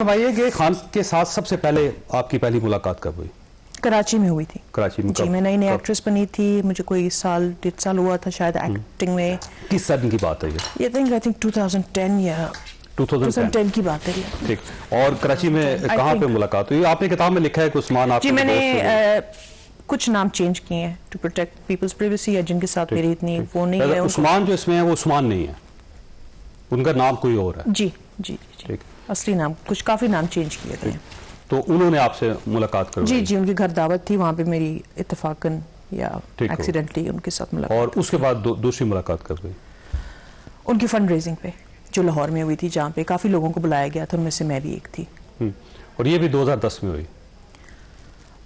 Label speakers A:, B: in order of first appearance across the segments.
A: बताइए कि खान के साथ सबसे पहले आपकी पहली मुलाकात कब हुई?
B: कराची में हुई थी।
A: कराची में?
B: जी, मैं नई नई एक्ट्रेस बनी थी, मुझे कोई साल 1.5 साल हुआ था शायद एक्टिंग में।
A: किस सन की बात है ये?
B: आई थिंक 2010 या 2010 की बात है ये।
A: ठीक। और कराची में कहाँ पे मुलाकात हुई? आपने किताब में लिखा है कि उस्मान आपके
B: जी, मैंने कुछ नाम चेंज किए हैं टू प्रोटेक्ट पीपल्स प्राइवेसी, या जिनके साथ मेरी इतनी वो नहीं है।
A: उस्मान जो इसमें है वो उस्मान नहीं है, उनका नाम कोई और है।
B: जी जी जी, असली नाम कुछ काफी नाम चेंज किए गए हैं।
A: तो उन्होंने आपसे मुलाकात करवाई?
B: जी जी, उनके घर दावत थी, वहाँ पे मेरी इत्तेफाकन या एक्सीडेंटली उनके साथ मुलाकात।
A: और उसके बाद दूसरी मुलाकात कब हुई?
B: उनकी फंड रेजिंग पे जो लाहौर में हुई थी, जहाँ पे काफी लोगों को बुलाया गया था, उनमें से मैं भी एक थी।
A: और ये भी 2010 में हुई?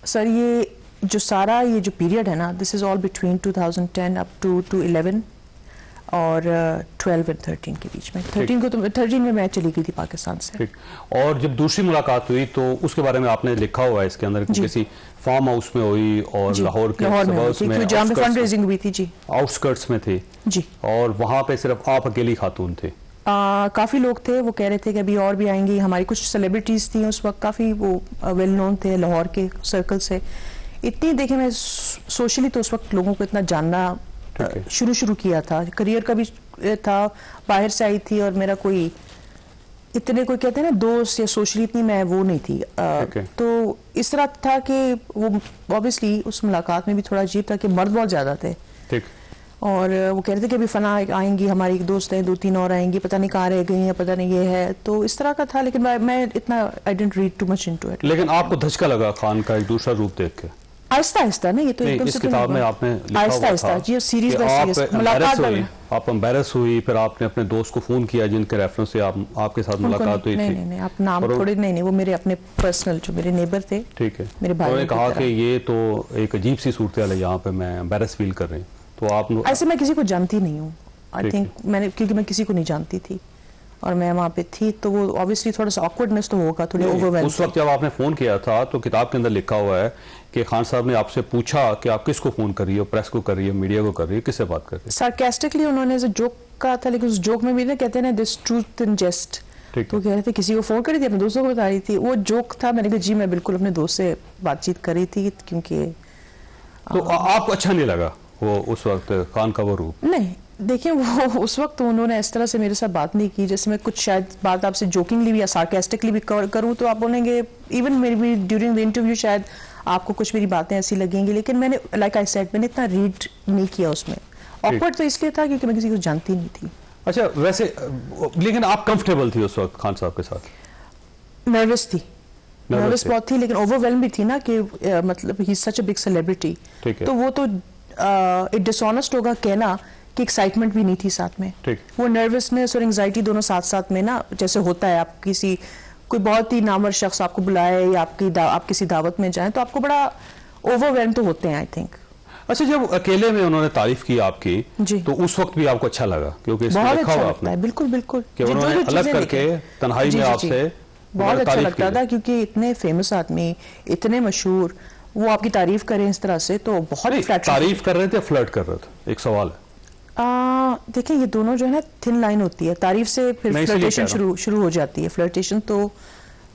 B: सर, ये जो पीरियड है ना, this is all between 2010 up to 11 और 12 और 13 के बीच में। 13 में मैं चली गई थी पाकिस्तान से।
A: ठीक। और जब दूसरी मुलाकात हुई तो उसके बारे में आपने लिखा हुआ है इसके अंदर, किसी फार्म हाउस में हुई और लाहौर के सबर्ब्स में
B: जहाँ पे फंड रेजिंग हुई थी। जी,
A: आउटस्कर्ट्स में थी
B: जी।
A: और वहाँ पे सिर्फ आप अकेली खातून थे?
B: काफ़ी लोग थे, वो कह रहे थे कि अभी और भी आएंगी। हमारी कुछ सेलिब्रिटीज़ थी उस वक्त, काफ़ी वो वेल नोन थे लाहौर के सर्कल से। इतनी देखे, मैं सोशली तो उस वक्त लोगों को इतना जानना शुरू किया था, करियर का भी था, बाहर से आई थी, और मेरा कोई इतने कोई कहते हैं ना दोस्त या सोशली इतनी मैं वो नहीं थी। तो इस तरह था कि वो ऑब्वियसली उस मुलाकात में भी थोड़ा अजीब था कि मर्द बहुत ज़्यादा थे।
A: ठीक।
B: और वो कह रहे थे कि अभी फना आएंगी, हमारी एक दोस्त है, 2-3 और आएंगी, पता नहीं कहाँ रह गई हैं, पता नहीं ये है। तो इस तरह का था, लेकिन मैं इतना I didn't read too much into it.
A: लेकिन आपको धचका लगा खान का एक दूसरा रूप देख के?
B: आहिस्ता आहिस्ता ना, ये तो एकदम से
A: किताब में आपने लिखा
B: आहिस्ता आहिस्ता जी, सीरीज बाय सीरीज मुलाकात हुई।
A: आप एम्बैरस हुई, फिर आपने अपने दोस्त को फोन किया जिनके रेफरेंस से आपके साथ मुलाकात हुई थी?
B: नहीं, आप नाम थोड़े नहीं, वो मेरे अपने पर्सनल जो मेरे नेबर थे।
A: ठीक है।
B: मेरे भाई
A: ने कहा कि ये तो एक अजीब सी सूरत है, यहाँ पे मैं एम्बैरस फील कर रही हूँ। तो आप
B: ऐसे मैं किसी को जानती नहीं हूँ, आई थिंक क्योंकि मैं किसी को नहीं जानती थी और मैं वहाँ पे थी, तो वो ऑब्वियसली थोड़ा सा ऑकवर्डनेस तो होगा, थोड़ी ओवरवेल्म।
A: उस वक्त जब आपने फोन किया था तो किताब के अंदर लिखा हुआ है कि खान साहब ने आपसे पूछा कि आप किसको फोन कर रही हो, प्रेस को कर रही हो, मीडिया को कर रही हो, किससे बात कर रही हो?
B: सार्कास्टिकली उन्होंने जोक कहा था, लेकिन उस जोक में भी ना कहते हैं ना, दिस ट्रूथ इन जेस्ट। तो कह रहे थे किसी को फोन करी थी, अपने दोस्तों को बता रही थी, वो जोक था। मैंने कहा जी, मैं बिल्कुल अपने दोस्त से बातचीत कर रही थी, क्योंकि
A: तो आपको अच्छा नहीं लगा वो उस वक्त खान का वो रूप?
B: नहीं, देखिए, वो उस वक्त उन्होंने इस तरह से मेरे साथ बात नहीं की, जैसे मैं कुछ शायद बात आपसे जोकिंगली भी या सार्कास्टिकली भी करूं तो आप बोलेंगे, इवन मेरी ड्यूरिंग द इंटरव्यू शायद आपको कुछ मेरी बातें ऐसी लगेंगी, लेकिन मैंने लाइक आई सेड, मैंने इतना रीड नहीं किया उसमें। ऑकवर्ड तो इसलिए था क्योंकि मैं किसी को जानती नहीं थी।
A: अच्छा, वैसे लेकिन आप कंफर्टेबल थी उस वक्त खान साहब के साथ?
B: नर्वस थी, नर्वस बहुत थी, लेकिन ओवरवेल्म भी थी ना कि मतलब he is such a big celebrity. तो वो तो डिसऑनेस्ट होगा कहना कि एक्साइटमेंट भी नहीं थी साथ में। वो नर्वसनेस और एंजाइटी दोनों साथ साथ में ना, जैसे होता है आप कोई बहुत ही नामवर शख्स आपको बुलाए या आप किसी दावत में जाएं तो आपको बड़ा ओवरवेल्म तो होते हैं, आई थिंक।
A: अच्छा, जब अकेले में उन्होंने तारीफ की आपकी तो उस वक्त भी आपको अच्छा लगा? क्योंकि
B: बहुत अच्छा लगता है, बिल्कुल बिल्कुल,
A: कि उन्होंने अलग करके तन्हाई में आपसे
B: बहुत अच्छा लगता था, क्योंकि इतने फेमस आदमी, इतने मशहूर, वो आपकी तारीफ करें इस तरह से तो बहुत
A: तारीफ कर रहे थे, फ्लर्ट कर रहे थे? एक सवाल है।
B: देखिए, ये दोनों जो है ना, थिन लाइन होती है, तारीफ से फिर फ्लर्टेशन शुरू हो जाती है। फ्लर्टेशन तो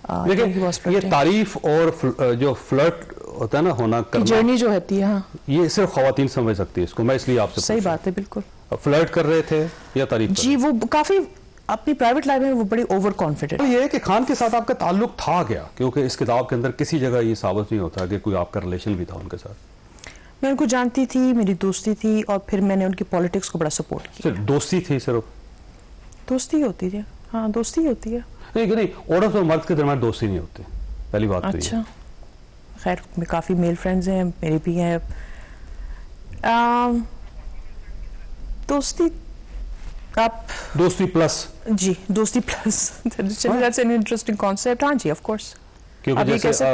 A: देखिए, ये तारीफ और जो फ्लर्ट होता है ना, होना करना,
B: जर्नी जो होती है, हाँ,
A: ये सिर्फ खवातीन समझ सकती है इसको। मैं इसलिए आपसे
B: सही बात है, बिल्कुल।
A: फ्लर्ट कर रहे थे या तारीफ?
B: जी, वो काफी अपनी प्राइवेट लाइफ में वो बड़ी ओवर कॉन्फिडेंट।
A: ये है कि खान के साथ आपका ताल्लुक था क्या? क्योंकि इस किताब के अंदर किसी जगह ये साबित नहीं होता कि कोई आपका रिलेशन भी था उनके साथ।
B: मैं उनको जानती थी, मेरी दोस्ती थी, और फिर मैंने उनकी पॉलिटिक्स को बड़ा सपोर्ट किया।
A: सिर्फ दोस्ती थी? सिर्फ
B: दोस्ती होती है, हाँ, दोस्ती होती है।
A: नहीं, औरत और मर्द के दरमियान दोस्ती नहीं होती, पहली बात।
B: अच्छा, खैर, काफी मेल फ्रेंड्स हैं, मेरे भी हैं। दोस्ती
A: दोस्ती प्लस?
B: जी, दोस्ती plus, that's an interesting concept. हाँ जी, ऑफ कोर्स।
A: क्योंकि जैसे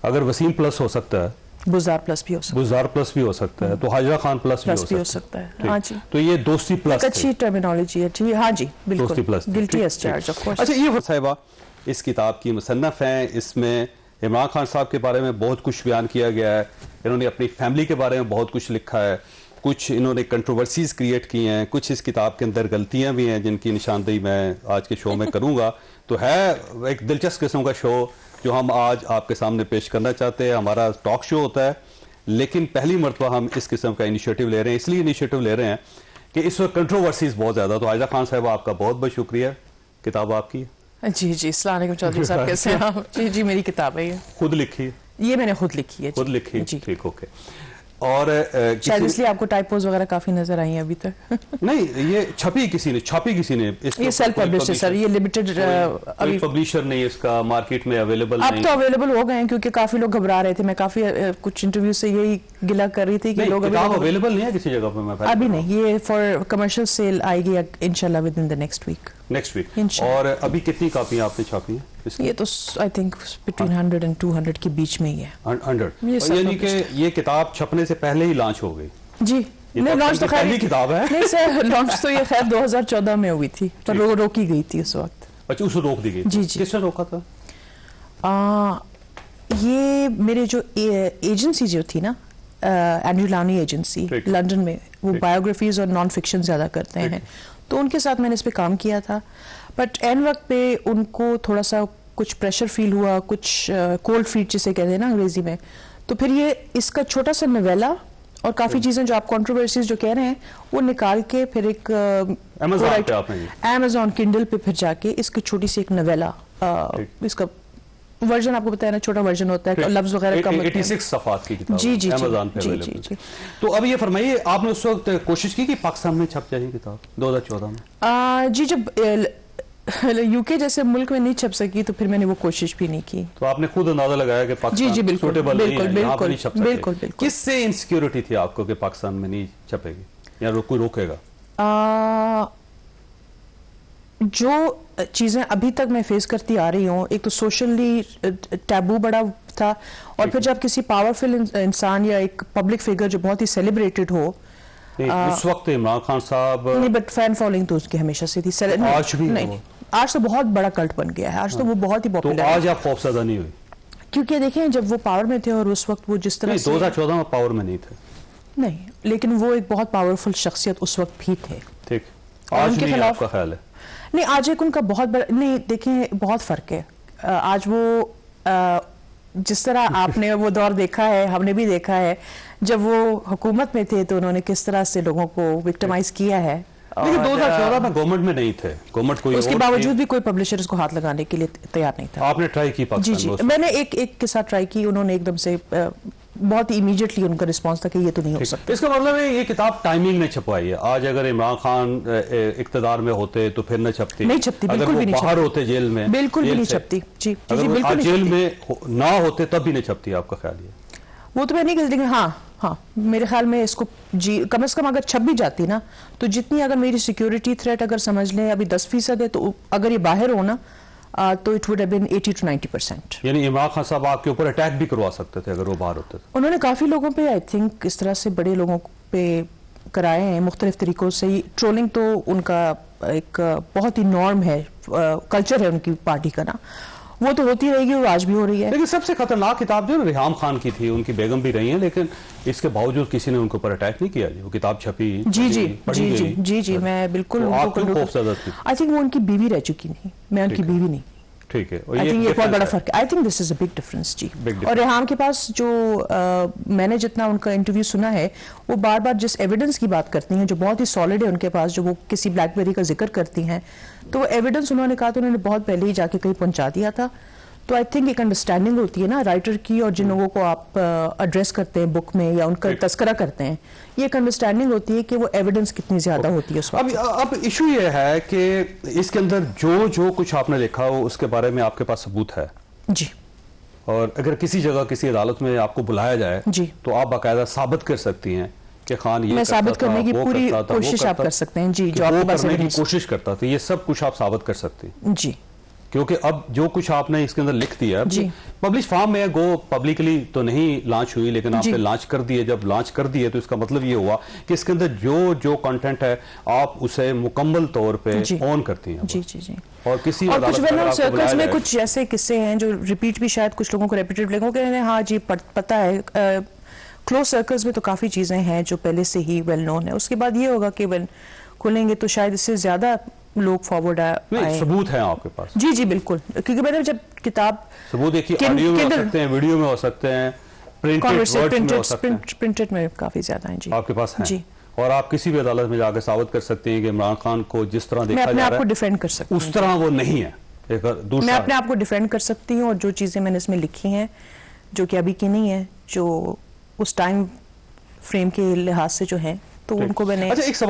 A: अगर वसीम प्लस हो सकता है,
B: बुज़ार प्लस भी हो सकता है,
A: बुज़ार प्लस भी हो सकता है, तो हाजरा खान प्लस भी हो सकता है। हाँ जी, तो ये दोस्ती प्लस
B: अच्छी टर्मिनोलॉजी है जी। हाँ जी, बिल्कुल,
A: दोस्ती plus,
B: guilty as charge, of course.
A: अच्छा, ये साहिबा इस किताब की मुसन्नफ हैं, इसमें इमरान खान साहब के बारे में बहुत कुछ बयान किया गया है, इन्होंने अपनी फैमिली के बारे में बहुत कुछ लिखा है, कुछ इन्होंने कंट्रोवर्सीज क्रिएट की हैं, कुछ इस किताब के अंदर गलतियां भी हैं जिनकी निशानदेही मैं आज के शो में करूंगा। तो है एक दिलचस्प किस्म का शो जो हम आज आपके सामने पेश करना चाहते हैं। हमारा टॉक शो होता है, लेकिन पहली मरतबा हम इस किस्म का इनिशिएटिव ले रहे हैं। इसलिए इनिशिएटिव ले रहे हैं कि इस वक्त कंट्रोवर्सीज बहुत ज़्यादा। तो आयजा खान साहब, आपका बहुत बहुत शुक्रिया। किताब आपकी है?
B: जी जी, अस्सलाम वालेकुम चौधरी साहब, कैसे हैं आप? जी जी, मेरी किताब है ये।
A: खुद लिखी है?
B: ये मैंने खुद लिखी है।
A: खुद लिखी?
B: जी।
A: ठीक, ओके। और
B: शायद इसलिए आपको टाइपोज वगैरह काफी नजर आई हैं अभी तक।
A: नहीं, ये छपी किसी ने
B: ये सेल्फ पब्लिश है सर, ये लिमिटेड
A: अभी पब्लिशर नहीं, इसका मार्केट में अवेलेबल
B: अब तो अवेलेबल हो गए हैं, क्योंकि काफी लोग घबरा रहे थे। मैं काफी कुछ इंटरव्यू से यही गिला कर रही थी कि लोग
A: अवेलेबल नहीं है किसी जगह पर। मैं
B: अभी नहीं, ये फॉर कमर्शियल सेल आएगी इंशाल्लाह within the next week.
A: और अभी कितनी कापियां आपने छापी हैं?
B: ये तो आई थिंक बिटवीन 100 and 200 के बीच में ही है।
A: 100 यानी कि ये किताब छपने से पहले ही लॉन्च हो गई?
B: जी,
A: नहीं, लॉन्च तो पहली किताब है।
B: नहीं सर, लॉन्च तो ये खैर 2014 में हुई थी, पर रोकी गई थी उस वक्त।
A: अच्छा, उसे रोक दी गई?
B: जी जी।
A: किसने रोका था?
B: ये मेरे जो एजेंसी जो थी ना, एंड्रयू लानी एजेंसी लंदन में, वो बायोग्राफीज और नॉन फिक्शन ज्यादा करते हैं, तो उनके साथ मैंने इस पे काम किया था। बट एन वक्त पे उनको थोड़ा सा कुछ प्रेशर फील हुआ, कुछ कोल्ड फीट जिसे कहते हैं ना अंग्रेजी में। तो फिर ये इसका छोटा सा नवेला और काफी चीजें जो आप कंट्रोवर्सीज जो कह रहे हैं वो निकाल के फिर एक अमेज़न किंडल पे फिर जाके इसकी छोटी सी एक नवेला, इसका वर्जन आपको बताया ना, छोटा वर्जन होता है, लफ्ज वगैरह कम होते हैं।
A: 86 सफ़ात की किताब
B: जी जी
A: अमेज़न पे अवेलेबल है। तो अब ये फरमाइए, आपने उस वक्त कोशिश की कि पाकिस्तान में छप जाए किताब 2014 में?
B: जी, जब यूके जैसे मुल्क में नहीं छप सकी तो फिर मैंने वो कोशिश भी नहीं की।
A: तो आपने खुद अंदाजा लगाया कि पाकिस्तान
B: जी बिल्कुल
A: बिल्कुल
B: बिल्कुल।
A: किससे इनसिक्योरिटी थी आपको कि पाकिस्तान में नहीं छपेगी या कोई रोकेगा?
B: जो चीज़ें अभी तक मैं फेस करती आ रही हूँ, एक तो सोशली टैबू बड़ा था, और फिर जब किसी पावरफुल इंसान या एक पब्लिक फिगर जो बहुत ही सेलिब्रेटेड हो,
A: उस वक्त इमरान खान साहब
B: नहीं, बट फैन फॉलोइंग तो उसकी हमेशा से थी।
A: आज भी
B: नहीं, आज तो बहुत बड़ा कल्ट बन गया है, आज तो वो बहुत ही पॉपुलर
A: है। तो आज आप खौफज़दा नहीं हुई?
B: क्योंकि देखें, जब वो पावर में थे और उस वक्त वो जिस तरह
A: 2014 में पावर में नहीं थे,
B: नहीं, लेकिन वो एक बहुत पावरफुल शख्सियत उस वक्त भी थे।
A: ठीक, आज उनके खिलाफ आपका ख्याल है?
B: नहीं, आज एक उनका बहुत बड़ा नहीं, देखें बहुत फर्क है। आज वो जिस तरह आपने वो दौर देखा है, हमने भी देखा है, जब वो हुकूमत में थे तो उन्होंने किस तरह से लोगों को विक्टिमाइज किया है।
A: लेकिन 2014 में गवर्नमेंट में नहीं थे, गवर्नमेंट कोई
B: उसके बावजूद भी कोई पब्लिशर इसको हाथ लगाने के लिए तैयार नहीं था।
A: आपने ट्राई की पाकिस्तान?
B: जी जी, मैंने एक के साथ ट्राई की, उन्होंने एकदम से बहुत ही इमीडिएटली उनका रिस्पांस था कि ये तो नहीं हो सकता।
A: इसका मतलब है ये किताब टाइमिंग ने छपवाई है। आज अगर इमरान खान इक्तदार में होते तो फिर न छपती,
B: नहीं छपती, बिल्कुल भी नहीं
A: बाहर होते जेल में,
B: बिल्कुल भी नहीं छपती। जी,
A: अगर जेल में ना होते तब भी नहीं छपती, आपका ख्याल है?
B: वो तो मैं नहीं कहती, लेकिन हाँ, मेरे ख्याल में इसको जी कम से कम अगर छप भी जाती ना, तो जितनी अगर मेरी सिक्योरिटी थ्रेट अगर समझ लें अभी 10% है, तो अगर ये बाहर हो ना तो it would have been 80 to 90%।
A: यानी इमरान खान साहब आपके ऊपर अटैक भी करवा सकते थे अगर वो बाहर होते?
B: उन्होंने काफी लोगों पे, आई थिंक इस तरह से बड़े लोगों पे कराए हैं मुख्तलिफ तरीकों से। ट्रोलिंग तो उनका एक बहुत ही नॉर्म है, कल्चर है उनकी पार्टी का ना, वो तो होती रहेगी और आज भी हो रही है।
A: लेकिन सबसे खतरनाक किताब जो रिहाम खान की थी, उनकी बेगम भी रही हैं, लेकिन इसके बावजूद किसी ने उनके ऊपर अटैक नहीं किया। वो किताब छपी,
B: जी जी जी जी जी जी, मैं बिल्कुल आई थिंक वो उनकी बीवी रह चुकी नहीं, मैं उनकी बीवी नहीं।
A: ठीक है,
B: आई थिंक ये बहुत बड़ा फर्क है। I think this is a big difference जी। और रेहाम के पास जो मैंने जितना उनका इंटरव्यू सुना है, वो बार बार जिस एविडेंस की बात करती हैं जो बहुत ही सॉलिड है उनके पास, जो वो किसी ब्लैकबेरी का जिक्र करती हैं, तो वो एविडेंस उन्होंने कहा तो उन्होंने बहुत पहले ही जाके कहीं पहुंचा दिया था। तो आई थिंक एक अंडरस्टैंडिंग होती है ना राइटर की, और जिन लोगों को आप एड्रेस करते हैं बुक में या उनका तस्करा करते हैं, ये एक अंडरस्टैंडिंग होती है कि वो एविडेंस कितनी ज्यादा होती है उस वक्त।
A: अब इशू ये है कि इसके अंदर जो कुछ आपने लिखा हो उसके बारे में आपके पास सबूत है
B: जी,
A: और अगर किसी जगह किसी अदलत में आपको बुलाया जाए
B: जी,
A: तो आप बाकायदा साबित कर सकती हैं कि खान ये
B: मैं साबित करने की पूरी कोशिश आप कर सकते हैं जी, जो आपके पास
A: करने की कोशिश करता था, ये सब कुछ आप साबित कर सकती हैं
B: जी।
A: क्योंकि अब जो कुछ आपने इसके अंदर लिख दिया पब्लिश फॉर्म में, गो पब्लिकली तो नहीं लॉन्च हुई, लेकिन आपने लॉन्च कर दिए। जब लॉन्च कर दिए तो इसका मतलब ये हुआ कि इसके अंदर जो कंटेंट है आप उसे मुकम्मल तौर पे ऑन करती हैं।
B: जी जी जी।
A: और किसी
B: और कुछ सर्कल्स में कुछ ऐसे किस्से हैं जो रिपीट भी शायद कुछ लोगों को रेपिटेड लगेंगे, हाँ जी पता है, क्लोज सर्कल्स में तो काफ़ी चीज़ें हैं जो पहले से ही वेल नोन है। उसके बाद ये होगा कि when खुलेंगे तो शायद इससे ज़्यादा लोग फॉरवर्ड
A: नहीं,
B: आए।
A: सबूत है आपके पास?
B: जी जी बिल्कुल, क्योंकि मैंने जब किताब
A: सबूत देखिए, ऑडियो में हो सकते हैं, वीडियो में हो सकते हैं, प्रिंटेड वर्ड्स में हो सकते हैं,
B: प्रिंटेड में काफ़ी ज़्यादा हैं जी
A: आपके पास हैं।
B: जी।
A: और आप किसी भी अदालत में जाकर साबित कर सकते हैं कि इमरान खान को जिस तरह
B: मैं
A: देखा
B: अपने
A: जा
B: आप
A: रहा
B: को
A: है
B: डिफेंड कर सकती
A: उस
B: हूँ,
A: तरह वो नहीं है। एक
B: मैं
A: दूसरा,
B: अपने आप को डिफेंड कर सकती हूँ, और जो चीज़ें मैंने इसमें लिखी हैं जो कि अभी की नहीं है, जो उस टाइम फ्रेम के लिहाज से जो है, तो
A: ठीक।
B: उनको मैंने
A: अच्छा, एक सवाल